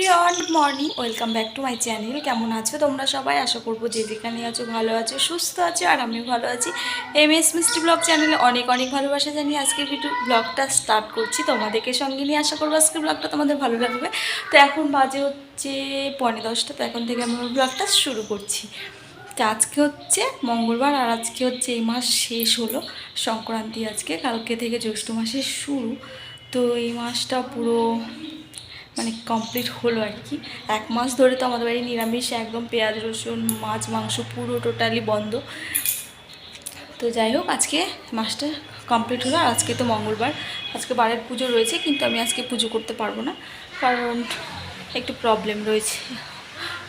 Everyone, good morning, welcome back to my channel. কেমন আছো তোমরা সবাই? আশা করবো যে যেখানে আছো ভালো আছো, সুস্থ আছো, আর আমিও ভালো আছি। MS মিষ্টি ব্লগ চ্যানেলে অনেক অনেক ভালোবাসা জানিয়ে আজকের ব্লগটা স্টার্ট করছি তোমাদেরকে সঙ্গে নিয়ে। আশা করবো আজকের ব্লগটা তোমাদের ভালো লাগবে। তো এখন বাজে হচ্ছে 9:45, তো এখন থেকে আমি ব্লগটা শুরু করছি। তো আজকে হচ্ছে মঙ্গলবার, আর আজকে হচ্ছে এই মাস শেষ হলো, সংক্রান্তি আজকে, কালকে থেকে জ্যৈষ্ঠ মাসের শুরু। তো এই মাসটা পুরো মানে কমপ্লিট হলো আর কি। 1 মাস ধরে তো আমাদের বাড়ি নিরামিষ, একদম পেঁয়াজ রসুন মাছ মাংস পুরো টোটালি বন্ধ। তো যাই হোক, আজকে মাসটা কমপ্লিট হলো। আর আজকে তো মঙ্গলবার, আজকে বারের পুজো রয়েছে, কিন্তু আমি আজকে পুজো করতে পারবো না, কারণ একটু প্রবলেম রয়েছে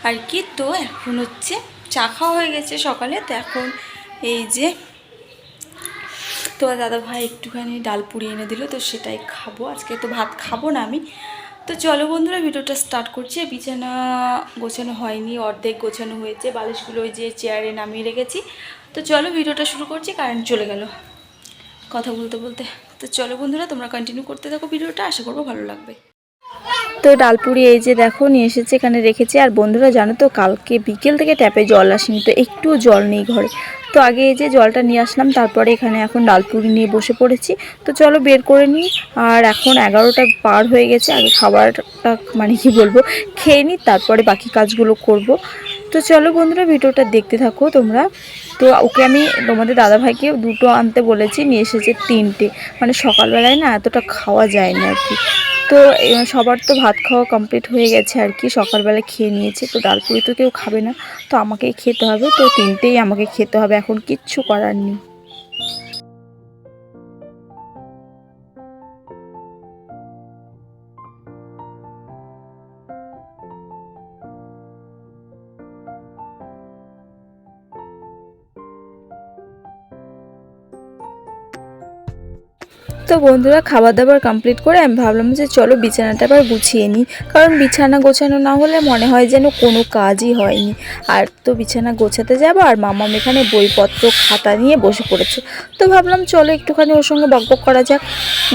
আর কি। তো এখন হচ্ছে চা খাওয়া হয়ে গেছে সকালে, তো এখন এই যে তোমার দাদা ভাই একটুখানি ডাল পুরি এনে দিল, তো সেটাই খাবো। আজকে তো ভাত খাবো না আমি। তো চলো বন্ধুরা, ভিডিওটা স্টার্ট করছি। বিছানা গোছানো হয়নি, অর্ধেক গোছানো হয়েছে, বালিশগুলো ওই যে চেয়ারে নামিয়ে রেখেছি। তো চলো ভিডিওটা শুরু করছি, কারেন্ট চলে গেল কথা বলতে বলতে। তো চলো বন্ধুরা, তোমরা কন্টিনিউ করতে থাকো ভিডিওটা, আশা করবো ভালো লাগবে। তো ডালপুরি এই যে দেখো নিয়ে এসেছে, এখানে রেখেছি। আর বন্ধুরা জানো তো, কালকে বিকেল থেকে ট্যাপে জল আসেনি, তো একটুও জল নেই ঘরে। তো আগে এই যে জলটা নিয়ে আসলাম, তারপরে এখানে এখন ডালপুরি নিয়ে বসে পড়েছি। তো চলো বের করে নিই। আর এখন 11টা পার হয়ে গেছে, আগে খাবারটা মানে কি বলবো খেয়ে নিই, তারপরে বাকি কাজগুলো করব। তো চলো বন্ধুরা, ভিডিওটা দেখতে থাকো তোমরা। তো ওকে আমি তোমাদের দাদাভাইকে দুটো আনতে বলেছি, নিয়ে এসেছে 3টে। মানে সকালবেলায় না এতটা খাওয়া যায় না আর কি। তো সবার তো ভাত খাওয়া কমপ্লিট হয়ে গেছে আর কি, সকালবেলা খেয়ে নিয়েছে। তো ডালপুরি তো কেউ খাবে না, তো আমাকেই খেতে হবে। তো 3টেই আমাকে খেতে হবে, এখন কিচ্ছু করার নেই। তো বন্ধুরা, খাবার দাবার কমপ্লিট করে আমি ভাবলাম যে চলো বিছানাটা আবার গুছিয়ে নিই, কারণ বিছানা গোছানো না হলে মনে হয় যেন কোনো কাজই হয়নি। আর তো বিছানা গোছাতে যাবো, আর মামাম এখানে বইপত্র খাতা নিয়ে বসে পড়েছে। তো ভাবলাম চলো একটুখানি ওর সঙ্গে বকবক করা যাক,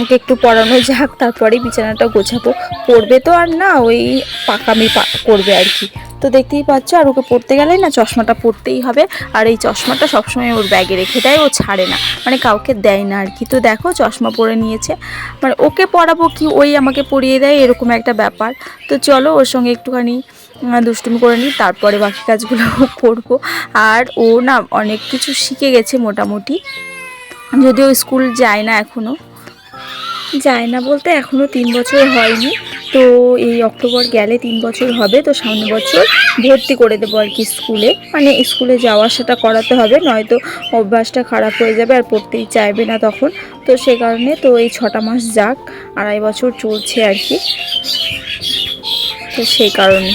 ওকে একটু পড়ানো যাক, তারপরেই বিছানাটা গোছাবো। পড়বে তো আর না, ওই পাকামি করবে আর কি। তো দেখতেই পাচ্ছ, আর ওকে পড়তে গেলে না চশমাটা পরতেই হবে। আর এই চশমাটা সবসময় ওর ব্যাগে রেখে দেয়, ও ছাড়ে না, মানে কাউকে দেয় না আর কি। তো দেখো চশমা পরে নিয়েছে, মানে ওকে পড়াবো কি ওই আমাকে পরিয়ে দেয়, এরকম একটা ব্যাপার। তো চলো ওর সঙ্গে একটুখানি দুষ্টুমি করে নিই, তারপরে বাকি কাজগুলো করব। আর ও না অনেক কিছু শিখে গেছে মোটামুটি, যদিও স্কুল যায় না এখনও, যায় না বলতে এখনও 3 বছর হয়নি। তো এই অক্টোবর গেলে 3 বছর হবে। তো সামনে বছর ভর্তি করে দেবো আর কি স্কুলে, মানে স্কুলে যাওয়া আসাটা করাতে হবে, নয়তো অভ্যাসটা খারাপ হয়ে যাবে আর পড়তেই চাইবে না তখন। তো সে কারণে তো এই 6টা মাস যাক, 2.5 বছর চলছে আর কি। তো সেই কারণে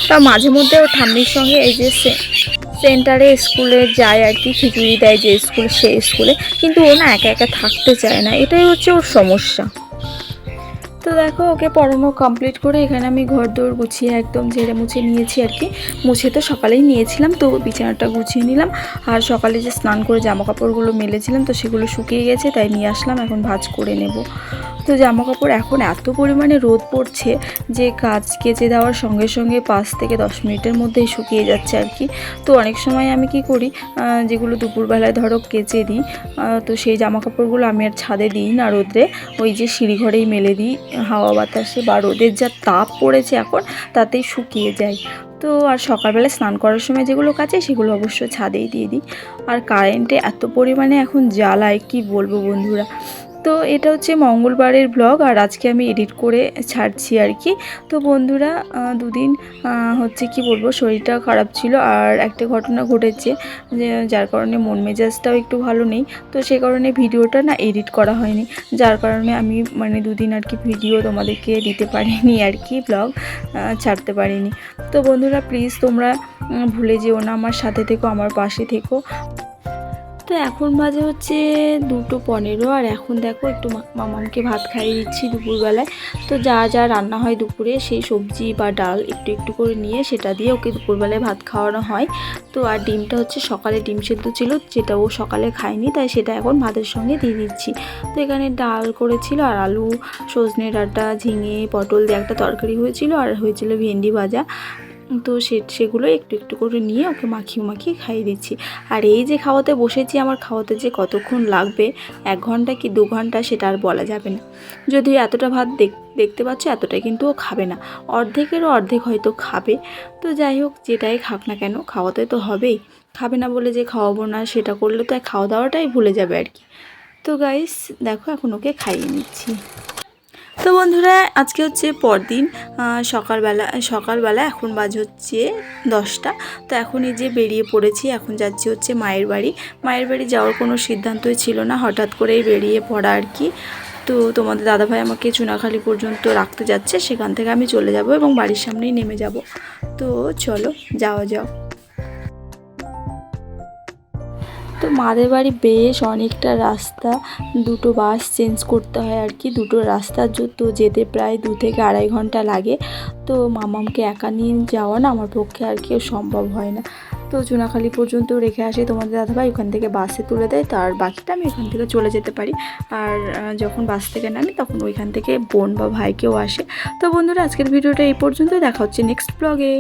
তা মাঝে মধ্যে ও ঠাম্মির সঙ্গে এই যে সেন্টারে স্কুলে যায় আর কি, খিচুড়ি দেয় যে স্কুল, সেই স্কুলে। কিন্তু ও না একা একা থাকতে চায় না, এটাই হচ্ছে ওর সমস্যা। তো দেখো ওকে পড়ানো কমপ্লিট করে এখানে আমি ঘর দৌড় গুছিয়ে একদম ঝেড়ে মুছে নিয়েছি আর কি। মুছে তো সকালেই নিয়েছিলাম, তো বিছানাটা গুছিয়ে নিলাম। আর সকালে যে স্নান করে জামা কাপড়গুলো মেলেছিলাম, তো সেগুলো শুকিয়ে গেছে, তাই নিয়ে আসলাম, এখন ভাঁজ করে নেব। তো জামা কাপড় এখন এত পরিমাণে রোদ পড়ছে যে কাজ কেচে দেওয়ার সঙ্গে সঙ্গে 5 থেকে 10 মিনিটের মধ্যেই শুকিয়ে যাচ্ছে আর কি। তো অনেক সময় আমি কি করি, যেগুলো দুপুরবেলায় ধরো কেচে দিই, তো সেই জামা কাপড়গুলো আমি আর ছাদে দিই না রোদে, ওই যে সিঁড়িঘরেই মেলে দিই, হাওয়া বাতাসে বা রোদের যা তাপ পড়েছে এখন তাতেই শুকিয়ে যায়। তো আর সকালবেলা স্নান করার সময় যেগুলো কাচে সেগুলো অবশ্য ছাদেই দিয়ে দিই। আর কারেন্টে এত পরিমাণে এখন জ্বালায় কি বলবো বন্ধুরা। তো এটা হচ্ছে মঙ্গলবারের ব্লগ, আর আজকে আমি এডিট করে ছাড়ছি আর কি। তো বন্ধুরা, দুদিন হচ্ছে কি বলবো, শরীরটা খারাপ ছিল, আর একটা ঘটনা ঘটেছে যে যার কারণে মন মেজাজটাও একটু ভালো নেই। তো সে কারণে ভিডিওটা না এডিট করা হয়নি, যার কারণে আমি মানে দুদিন আর কি ভিডিও তোমাদেরকে দিতে পারিনি আর কি, ব্লগ ছাড়তে পারিনি। তো বন্ধুরা প্লিজ তোমরা ভুলে যেও না, আমার সাথে থেকো, আমার পাশে থেকো। তো এখন বাজে হচ্ছে 2:15 আর এখন দেখো একটু মামামকে ভাত খাইয়ে দিচ্ছি দুপুরবেলায়। তো যা যা রান্না হয় দুপুরে সেই সবজি বা ডাল একটু একটু করে নিয়ে সেটা দিয়ে ওকে দুপুরবেলায় ভাত খাওয়ানো হয়। তো আর ডিমটা হচ্ছে সকালে ডিম সেদ্ধ ছিল, যেটা ও সকালে খায়নি, তাই সেটা এখন ভাতের সঙ্গে দিয়ে দিচ্ছি। তো এখানে ডাল করেছিল আর আলু, সজনে ডাঁটা, ঝিঙে, পটল দিয়ে একটা তরকারি হয়েছিল আর হয়েছিল ভেন্ডি ভাজা। তো সেগুলো একটু একটু করে নিয়ে ওকে মাখিয়ে মাখিয়ে খাইয়ে দিচ্ছি। আর এই যে খাওয়াতে বসেছি, আমার খাওয়াতে যে কতক্ষণ লাগবে, 1 ঘন্টা কি 2 ঘন্টা সেটা আর বলা যাবে না। যদিও এতটা ভাত দেখতে পাচ্ছ, এতটাই কিন্তু ও খাবে না, অর্ধেকেরও অর্ধেক হয়তো খাবে। তো যাই হোক, যেটাই খাক না কেন খাওয়াতে তো হবেই। খাবে না বলে যে খাওয়াবো না, সেটা করলে তো খাওয়া দাওয়াটাই ভুলে যাবে আর কি। তো গাইস দেখো এখন ওকে খাইয়ে নিচ্ছি। তো বন্ধুরা, আজকে হচ্ছে পরদিন সকালবেলা এখন বাজে হচ্ছে 10টা। তো এখন এই যে বেরিয়ে পড়েছি, এখন যাচ্ছি হচ্ছে মায়ের বাড়ি যাওয়ার কোনো সিদ্ধান্তই ছিল না, হঠাৎ করেই বেরিয়ে পড়া আর কি। তো তোমাদের দাদাভাই আমাকে চুনাখালি পর্যন্ত রাখতে যাচ্ছে, সেখান থেকে আমি চলে যাব এবং বাড়ির সামনেই নেমে যাব। তো চলো যাওয়া যাও। তো মাদের বাড়ি বেশ অনেকটা রাস্তা, 2টো বাস চেঞ্জ করতে হয় আর কি। 2টো রাস্তা তো যেতে প্রায় 2 থেকে 2.5 ঘন্টা লাগে। তো মামামকে একা নিয়ে যাওয়া না আমার পক্ষে আর কি সম্ভব হয় না। তো চুনাখালি পর্যন্ত রেখে আসি তোমাদের দাদাভাই, ওখান থেকে বাসে তুলে দেয়, তার বাকিটা আমি ওখান থেকে চলে যেতে পারি। আর যখন বাস থেকে নামি তখন ওইখান থেকে বোন বা ভাই কেউ আসে। তো বন্ধুরা, আজকের ভিডিওটা এই পর্যন্ত, দেখা হচ্ছে নেক্সট ব্লগে।